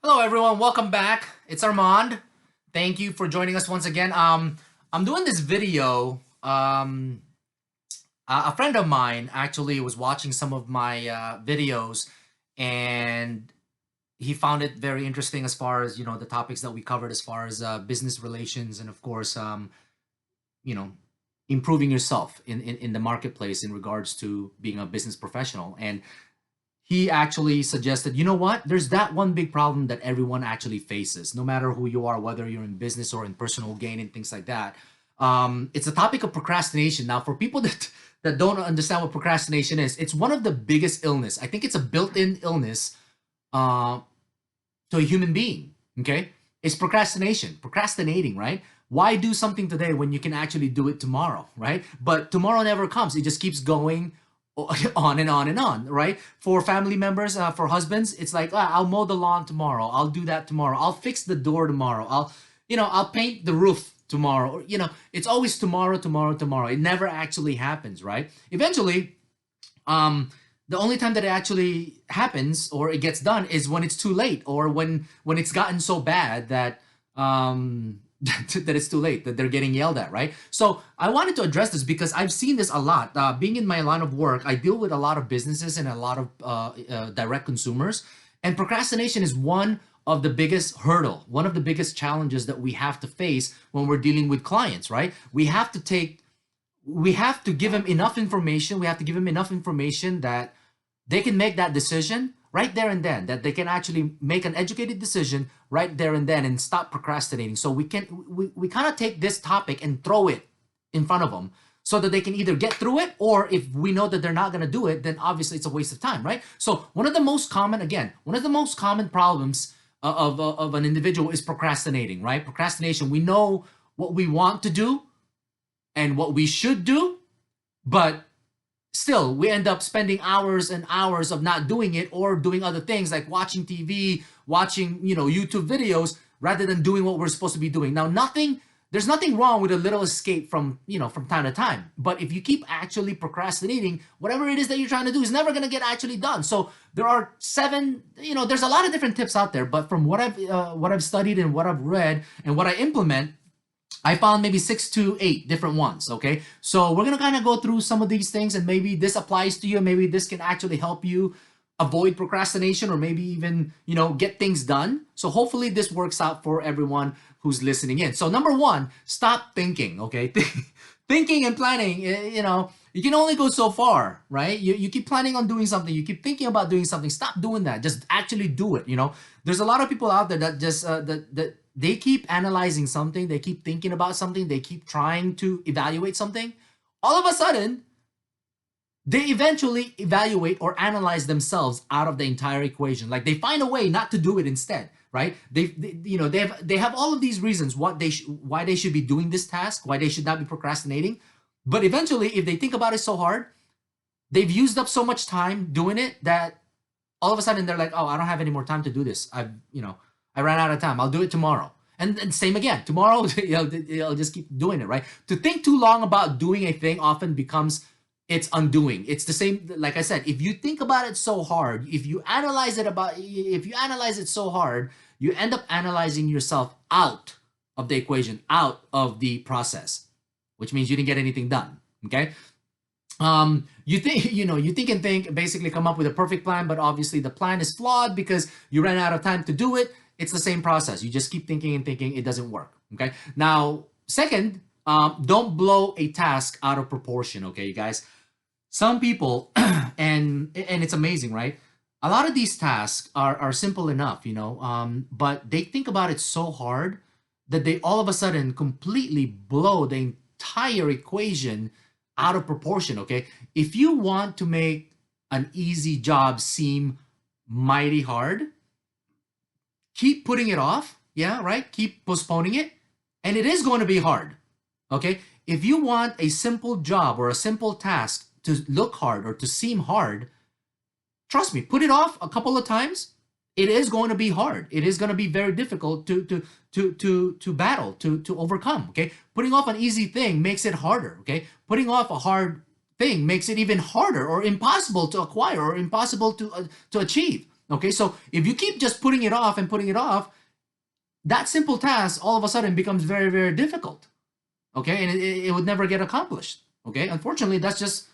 Hello everyone, welcome back. It's Armand. Thank you for joining us once again. I'm doing this video. A friend of mine actually was watching some of my videos, and he found it very interesting as far as the topics that we covered as far as business relations and of course you know improving yourself in the marketplace in regards to being a business professional. And he actually suggested, you know what? There's that one big problem that everyone actually faces, no matter who you are, whether you're in business or in personal gain and things like that. It's the topic of procrastination. Now, for people that don't understand what procrastination is, it's one of the biggest illness. I think it's a built-in illness uh, to a human being. Okay, it's procrastinating, right? Why do something today when you can actually do it tomorrow, right? But tomorrow never comes. It just keeps going on and on and on, right? For family members, for husbands, it's like, I'll mow the lawn tomorrow. I'll do that tomorrow. I'll fix the door tomorrow. I'll paint the roof tomorrow. It's always tomorrow, tomorrow, tomorrow. It never actually happens, right? Eventually, the only time that it actually happens or it gets done is when it's too late, or when it's gotten so bad that that it's too late, that they're getting yelled at, right? So I wanted to address this because I've seen this a lot. Being in my line of work, I deal with a lot of businesses and a lot of direct consumers, and procrastination is one of the biggest hurdle, one of the biggest challenges that we have to face when we're dealing with clients, right? We have to give them enough information. We have to give them enough information that they can make that decision right there and then, that they can actually make an educated decision right there and then and stop procrastinating. So we kind of take this topic and throw it in front of them so that they can either get through it, or if we know that they're not going to do it, then obviously it's a waste of time, right? So one of the most common problems of an individual is procrastinating, right? Procrastination. We know what we want to do and what we should do, but still we end up spending hours and hours of not doing it, or doing other things like watching TV, watching YouTube videos, rather than doing what we're supposed to be doing. Now, there's nothing wrong with a little escape from time to time, but if you keep actually procrastinating, whatever it is that you're trying to do is never going to get actually done. So there are there's a lot of different tips out there, but from what I've studied and what I've read and what I implement, I found maybe 6 to 8 different ones, okay? So we're gonna kind of go through some of these things, and maybe this applies to you, maybe this can actually help you avoid procrastination, or maybe even, get things done. So hopefully this works out for everyone who's listening in. So number one, stop thinking, okay? Thinking and planning, you can only go so far, right? You keep planning on doing something, you keep thinking about doing something. Stop doing that. Just actually do it, There's a lot of people out there that just, that they keep analyzing something, they keep thinking about something, they keep trying to evaluate something. All of a sudden, they eventually evaluate or analyze themselves out of the entire equation. Like they find a way not to do it instead, right? They have all of these reasons why they should be doing this task, why they should not be procrastinating. But eventually, if they think about it so hard, they've used up so much time doing it that all of a sudden they're like, oh, I don't have any more time to do this. I ran out of time. I'll do it tomorrow. And same again. Tomorrow, you'll just keep doing it, right? To think too long about doing a thing often becomes its undoing. It's the same, like I said, if you think about it so hard, if you analyze it so hard, you end up analyzing yourself out of the equation, out of the process, which means you didn't get anything done, okay? You think and think, basically come up with a perfect plan, but obviously the plan is flawed because you ran out of time to do it. It's the same process. You just keep thinking and thinking. It doesn't work. Okay. Now, second, don't blow a task out of proportion. Okay, you guys. Some people, and it's amazing, right? A lot of these tasks are simple enough, but they think about it so hard that they all of a sudden completely blow the entire equation out of proportion. Okay. If you want to make an easy job seem mighty hard, keep putting it off, yeah, right? Keep postponing it, and it is going to be hard, okay? If you want a simple job or a simple task to look hard or to seem hard, trust me, put it off a couple of times. It is going to be hard. It is going to be very difficult to battle, to overcome, okay? Putting off an easy thing makes it harder, okay? Putting off a hard thing makes it even harder or impossible to acquire or impossible to achieve. Okay, so if you keep just putting it off and putting it off, that simple task all of a sudden becomes very, very difficult. Okay, and it would never get accomplished. Okay, unfortunately, that's just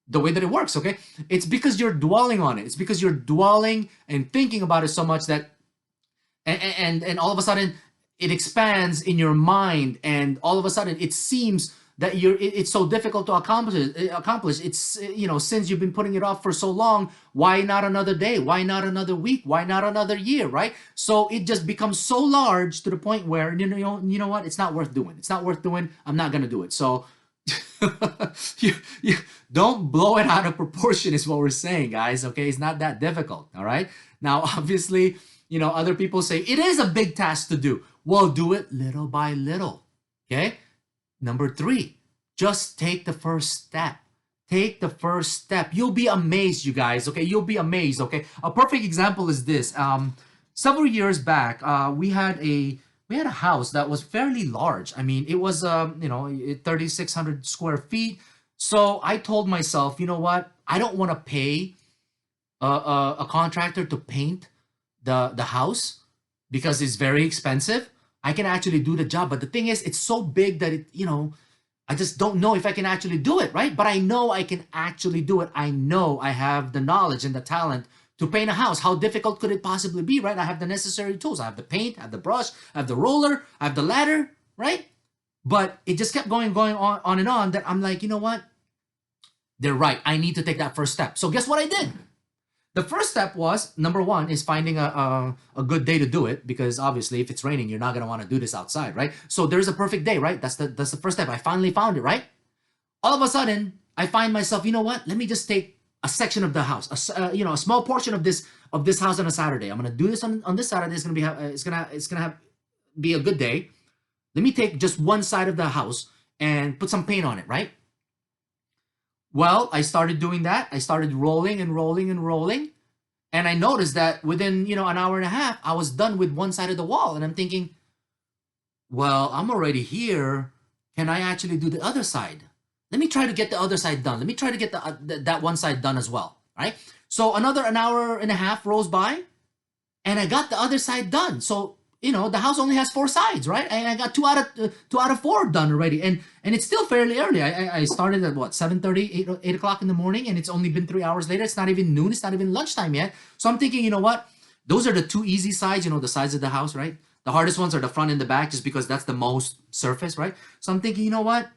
the way that it works. Okay, it's because you're dwelling on it. It's because you're dwelling and thinking about it so much that, and all of a sudden it expands in your mind, and all of a sudden it seems that it's so difficult to accomplish. It's, since you've been putting it off for so long, why not another day? Why not another week? Why not another year, right? So it just becomes so large to the point where, you know what? It's not worth doing. It's not worth doing. I'm not going to do it. So you don't blow it out of proportion is what we're saying, guys. Okay, it's not that difficult. All right. Now, obviously, other people say it is a big task to do. Well, do it little by little. Okay. Number 3, just take the first step. Take the first step. You'll be amazed, you guys. Okay, you'll be amazed. Okay, a perfect example is this. Several years back, we had a house that was fairly large. I mean, it was 3,600 square feet. So I told myself, you know what? I don't want to pay a contractor to paint the house because it's very expensive. I can actually do the job, but the thing is, it's so big that I just don't know if I can actually do it, right? But I know I can actually do it. I know I have the knowledge and the talent to paint a house. How difficult could it possibly be, right? I have the necessary tools. I have the paint, I have the brush, I have the roller, I have the ladder, right? But it just kept going on and on that I'm like, you know what? They're right. I need to take that first step. So guess what I did? The first step was, number 1, is finding a good day to do it, because obviously if it's raining, you're not going to want to do this outside, right? So there's a perfect day, right? That's the first step. I finally found it, right? All of a sudden, I find myself, you know what? Let me just take a section of the house, a small portion of this house on a Saturday. I'm going to do this on this Saturday. It's going to be a good day. Let me take just one side of the house and put some paint on it, right? Well, I started doing that. I started rolling and rolling and rolling. And I noticed that within, an hour and a half, I was done with one side of the wall. And I'm thinking, well, I'm already here. Can I actually do the other side? Let me try to get the other side done. Let me try to get that one side done as well, right? So an hour and a half rolls by, and I got the other side done. So the house only has 4 sides, right? And I got 2 out of 4 done already, and it's still fairly early. I started at 7:30, 8 o'clock in the morning, and it's only been 3 hours later. It's not even noon. It's not even lunchtime yet. So I'm thinking, you know what? Those are the 2 easy sides. The sides of the house, right? The hardest ones are the front and the back, just because that's the most surface, right? So I'm thinking, you know what?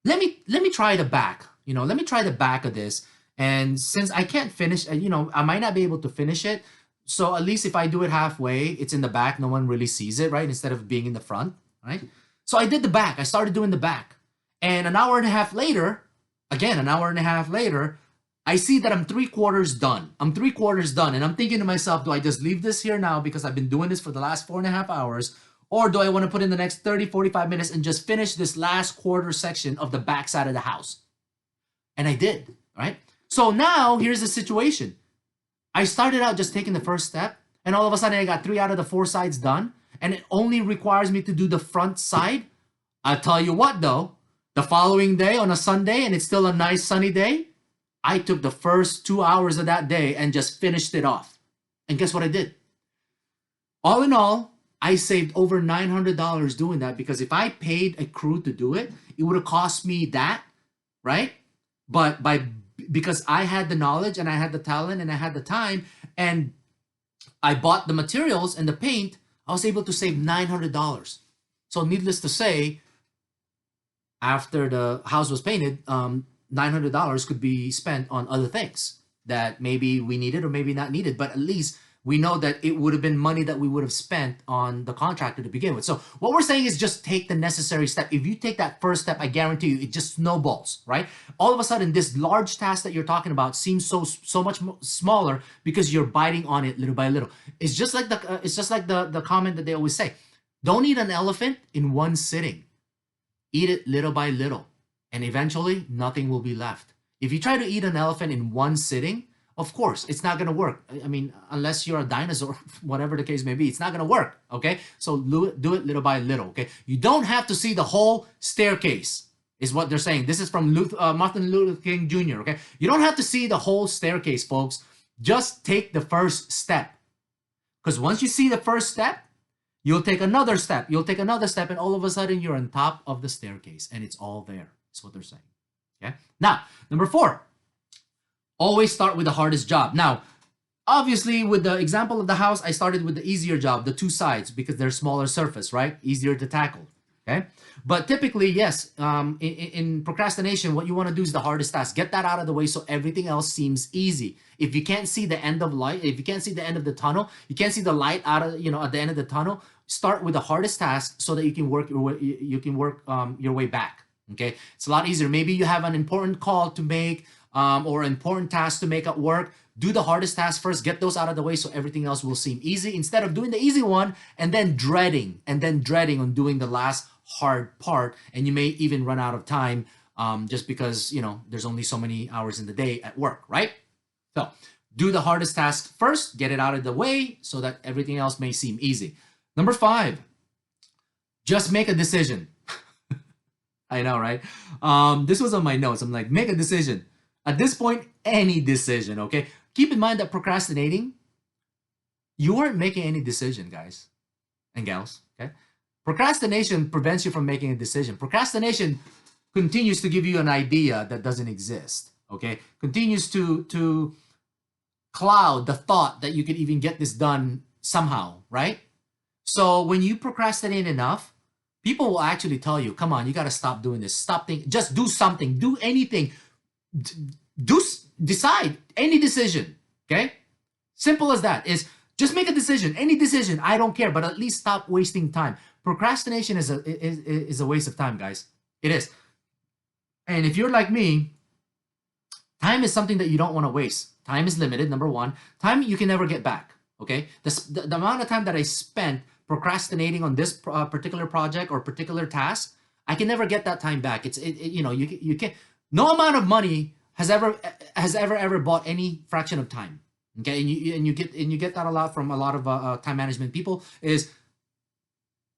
Let me try the back. Let me try the back of this. And since I can't finish, I might not be able to finish it. So at least if I do it halfway, it's in the back. No one really sees it, right? Instead of being in the front, right? So I did the back. I started doing the back. And an hour and a half later, I see that I'm 3/4 done. I'm 3/4 done. And I'm thinking to myself, do I just leave this here now because I've been doing this for the last 4.5 hours? Or do I want to put in the next 30, 45 minutes and just finish this last quarter section of the back side of the house? And I did, right? So now here's the situation. I started out just taking the first step, and all of a sudden I got 3 out of the 4 sides done, and it only requires me to do the front side. I'll tell you what though, the following day on a Sunday, and it's still a nice sunny day, I took the first 2 hours of that day and just finished it off. And guess what I did? All in all, I saved over $900 doing that, because if I paid a crew to do it, it would have cost me that, right? But because I had the knowledge and I had the talent and I had the time and I bought the materials and the paint, I was able to save $900. So needless to say, after the house was painted, $900 could be spent on other things that maybe we needed or maybe not needed, but at least we know that it would have been money that we would have spent on the contractor to begin with. So what we're saying is just take the necessary step. If you take that first step, I guarantee you, it just snowballs, right? All of a sudden, this large task that you're talking about seems so much smaller because you're biting on it little by little. It's just like the comment that they always say: don't eat an elephant in one sitting. Eat it little by little, and eventually nothing will be left. If you try to eat an elephant in one sitting, of course, it's not going to work. I mean, unless you're a dinosaur, whatever the case may be, it's not going to work, okay? So do it little by little, okay? You don't have to see the whole staircase, is what they're saying. This is from Martin Luther King Jr., okay? You don't have to see the whole staircase, folks. Just take the first step. Because once you see the first step, you'll take another step. You'll take another step, and all of a sudden you're on top of the staircase, and it's all there. That's what they're saying. Okay. Now, number 4, always start with the hardest job. Now, obviously, with the example of the house, I started with the easier job, the 2 sides, because they're smaller surface, right? Easier to tackle. Okay. But typically, yes, in procrastination, what you want to do is the hardest task. Get that out of the way so everything else seems easy. If you can't see the end of light, if you can't see the end of the tunnel, you can't see the light out of, at the end of the tunnel, start with the hardest task so that you can work your way, your way back. Okay. It's a lot easier. Maybe you have an important call to make, or important task to make at work. Do the hardest task first, get those out of the way so everything else will seem easy, instead of doing the easy one and then dreading on doing the last hard part, and you may even run out of time, just because there's only so many hours in the day at work, right? So do the hardest task first, get it out of the way so that everything else may seem easy. Number 5, just make a decision. I know, right? This was on my notes. I'm like, make a decision. At this point, any decision, okay? Keep in mind that procrastinating, you aren't making any decision, guys and gals, okay? Procrastination prevents you from making a decision. Procrastination continues to give you an idea that doesn't exist, okay? Continues to cloud the thought that you could even get this done somehow, right? So when you procrastinate enough, people will actually tell you, come on, you got to stop doing this. Stop thinking, just do something, do anything. Decide any decision, okay? Simple as that. Is just make a decision, any decision. I don't care, but at least stop wasting time. Procrastination is a waste of time, guys. It is. And if you're like me, time is something that you don't want to waste. Time is limited, number 1. Time you can never get back, okay? The amount of time that I spent procrastinating on this particular project or particular task, I can never get that time back. You can't. No amount of money has ever bought any fraction of time. Okay, and you get that a lot from a lot of time management people. Is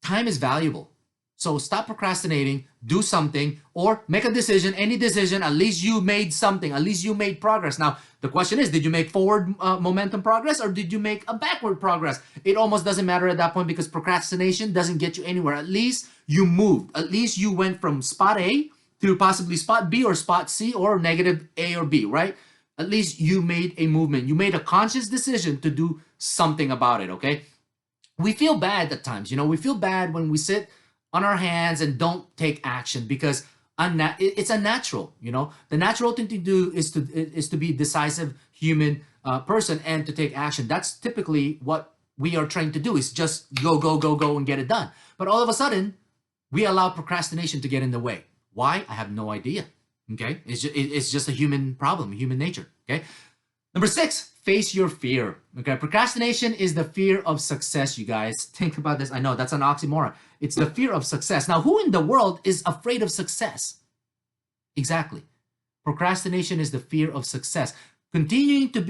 time is valuable. So stop procrastinating, do something, or make a decision, any decision. At least you made something. At least you made progress. Now, the question is, did you make forward momentum progress, or did you make a backward progress? It almost doesn't matter at that point, because procrastination doesn't get you anywhere. At least you moved. At least you went from spot A to possibly spot B or spot C or negative A or B, right? At least you made a movement. You made a conscious decision to do something about it, okay? We feel bad at times, we feel bad when we sit on our hands and don't take action, because it's unnatural, The natural thing to do is to be a decisive human person and to take action. That's typically what we are trying to do, is just go and get it done. But all of a sudden, we allow procrastination to get in the way. Why? I have no idea. Okay, it's just a human problem, human nature. Okay, number 6, face your fear. Okay, procrastination is the fear of success. You guys, think about this. I know that's an oxymoron. It's the fear of success. Now, who in the world is afraid of success? Exactly. Procrastination is the fear of success. Continue to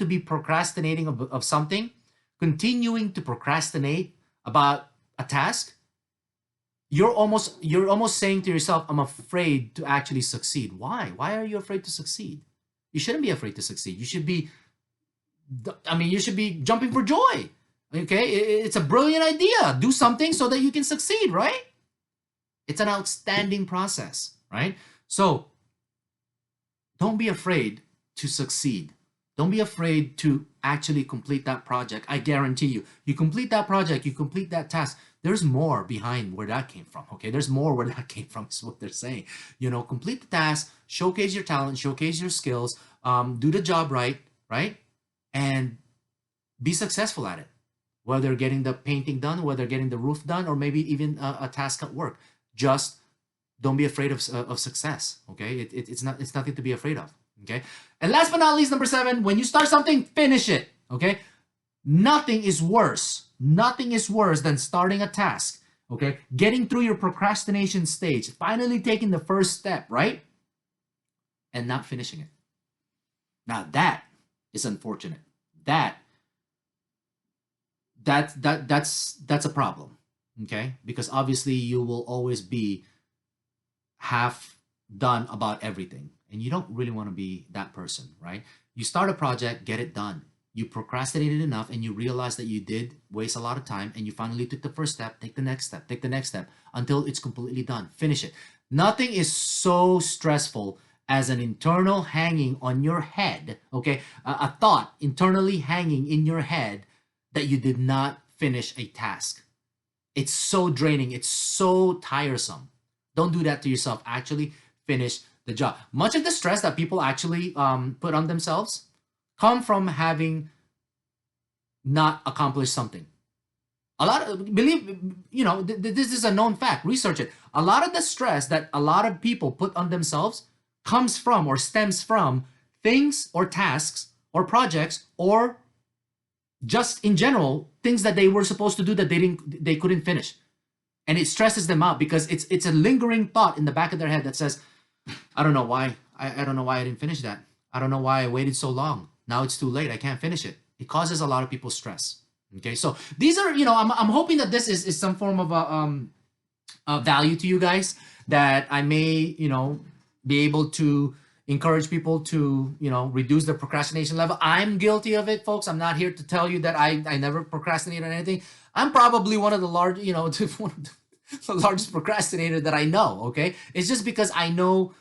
be procrastinating of something, continuing to procrastinate about a task. You're almost saying to yourself, I'm afraid to actually succeed. Why? Why are you afraid to succeed? You shouldn't be afraid to succeed. You should be jumping for joy. Okay? It's a brilliant idea. Do something so that you can succeed, right? It's an outstanding process, right? So don't be afraid to succeed. Don't be afraid to actually complete that project. I guarantee you, you complete that project, you complete that task, there's more behind where that came from, okay? There's more where that came from is what they're saying. Complete the task, showcase your talent, showcase your skills, do the job right? And be successful at it. Whether getting the painting done, whether getting the roof done, or maybe even a task at work. Just don't be afraid of success, okay? It's nothing to be afraid of, okay? And last but not least, number 7, when you start something, finish it, okay? Nothing is worse than starting a task, okay? Getting through your procrastination stage, finally taking the first step, right? And not finishing it. Now that is unfortunate. That's a problem, okay? Because obviously you will always be half done about everything, and you don't really want to be that person, right? You start a project, get it done. You procrastinated enough and you realize that you did waste a lot of time, and you finally took the first step, take the next step, take the next step until it's completely done. Finish it. Nothing is so stressful as an internal hanging on your head, okay? A thought internally hanging in your head that you did not finish a task. It's so draining. It's so tiresome. Don't do that to yourself. Actually finish the job. Much of the stress that people actually put on themselves come from having not accomplished something. A lot of, believe, this is a known fact. Research it. A lot of the stress that a lot of people put on themselves comes from or stems from things or tasks or projects or just in general things that they were supposed to do that they couldn't finish, and it stresses them out because it's a lingering thought in the back of their head that says, I don't know why I don't know why I didn't finish that. I don't know why I waited so long. Now it's too late. I can't finish it. It causes a lot of people stress. Okay, so these are, I'm hoping that this is some form of a value to you guys, that I may be able to encourage people to reduce their procrastination level. I'm guilty of it, folks. I'm not here to tell you that I never procrastinate on anything. I'm probably one of the large one of the largest procrastinator that I know. Okay, it's just because I know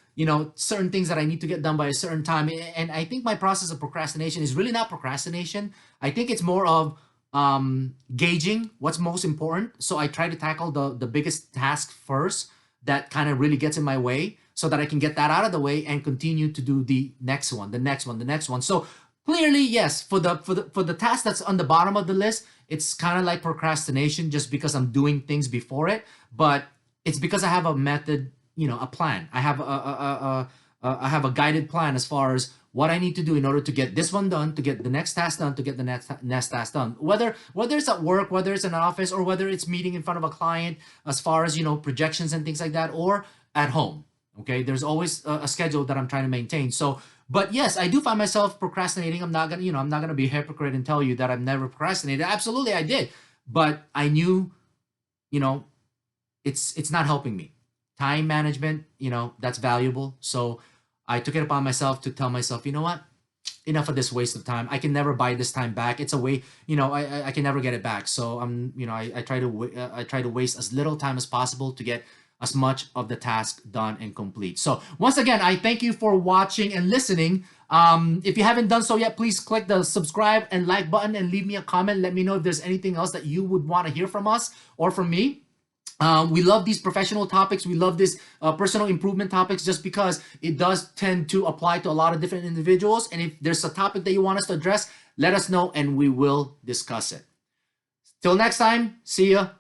certain things that I need to get done by a certain time, and I think my process of procrastination is really not procrastination. I think it's more of gauging what's most important. So I try to tackle the biggest task first that kind of really gets in my way, so that I can get that out of the way and continue to do the next one, the next one, the next one. So clearly, yes, for the task that's on the bottom of the list, it's kind of like procrastination just because I'm doing things before it, but it's because I have a method, a plan. I have I have a guided plan as far as what I need to do in order to get this one done, to get the next task done, to get the next task done. Whether it's at work, whether it's in an office, or whether it's meeting in front of a client, as far as projections and things like that, or at home. Okay, there's always a schedule that I'm trying to maintain. So, but yes, I do find myself procrastinating. I'm not gonna be a hypocrite and tell you that I've never procrastinated. Absolutely, I did, but I knew, it's not helping me. Time management, that's valuable. So I took it upon myself to tell myself, you know what? Enough of this waste of time. I can never buy this time back. It's a way, I can never get it back. So I try to waste as little time as possible to get as much of the task done and complete. So once again, I thank you for watching and listening. If you haven't done so yet, please click the subscribe and like button and leave me a comment. Let me know if there's anything else that you would want to hear from us or from me. We love these professional topics. We love this personal improvement topics just because it does tend to apply to a lot of different individuals. And if there's a topic that you want us to address, let us know and we will discuss it. Till next time, see ya.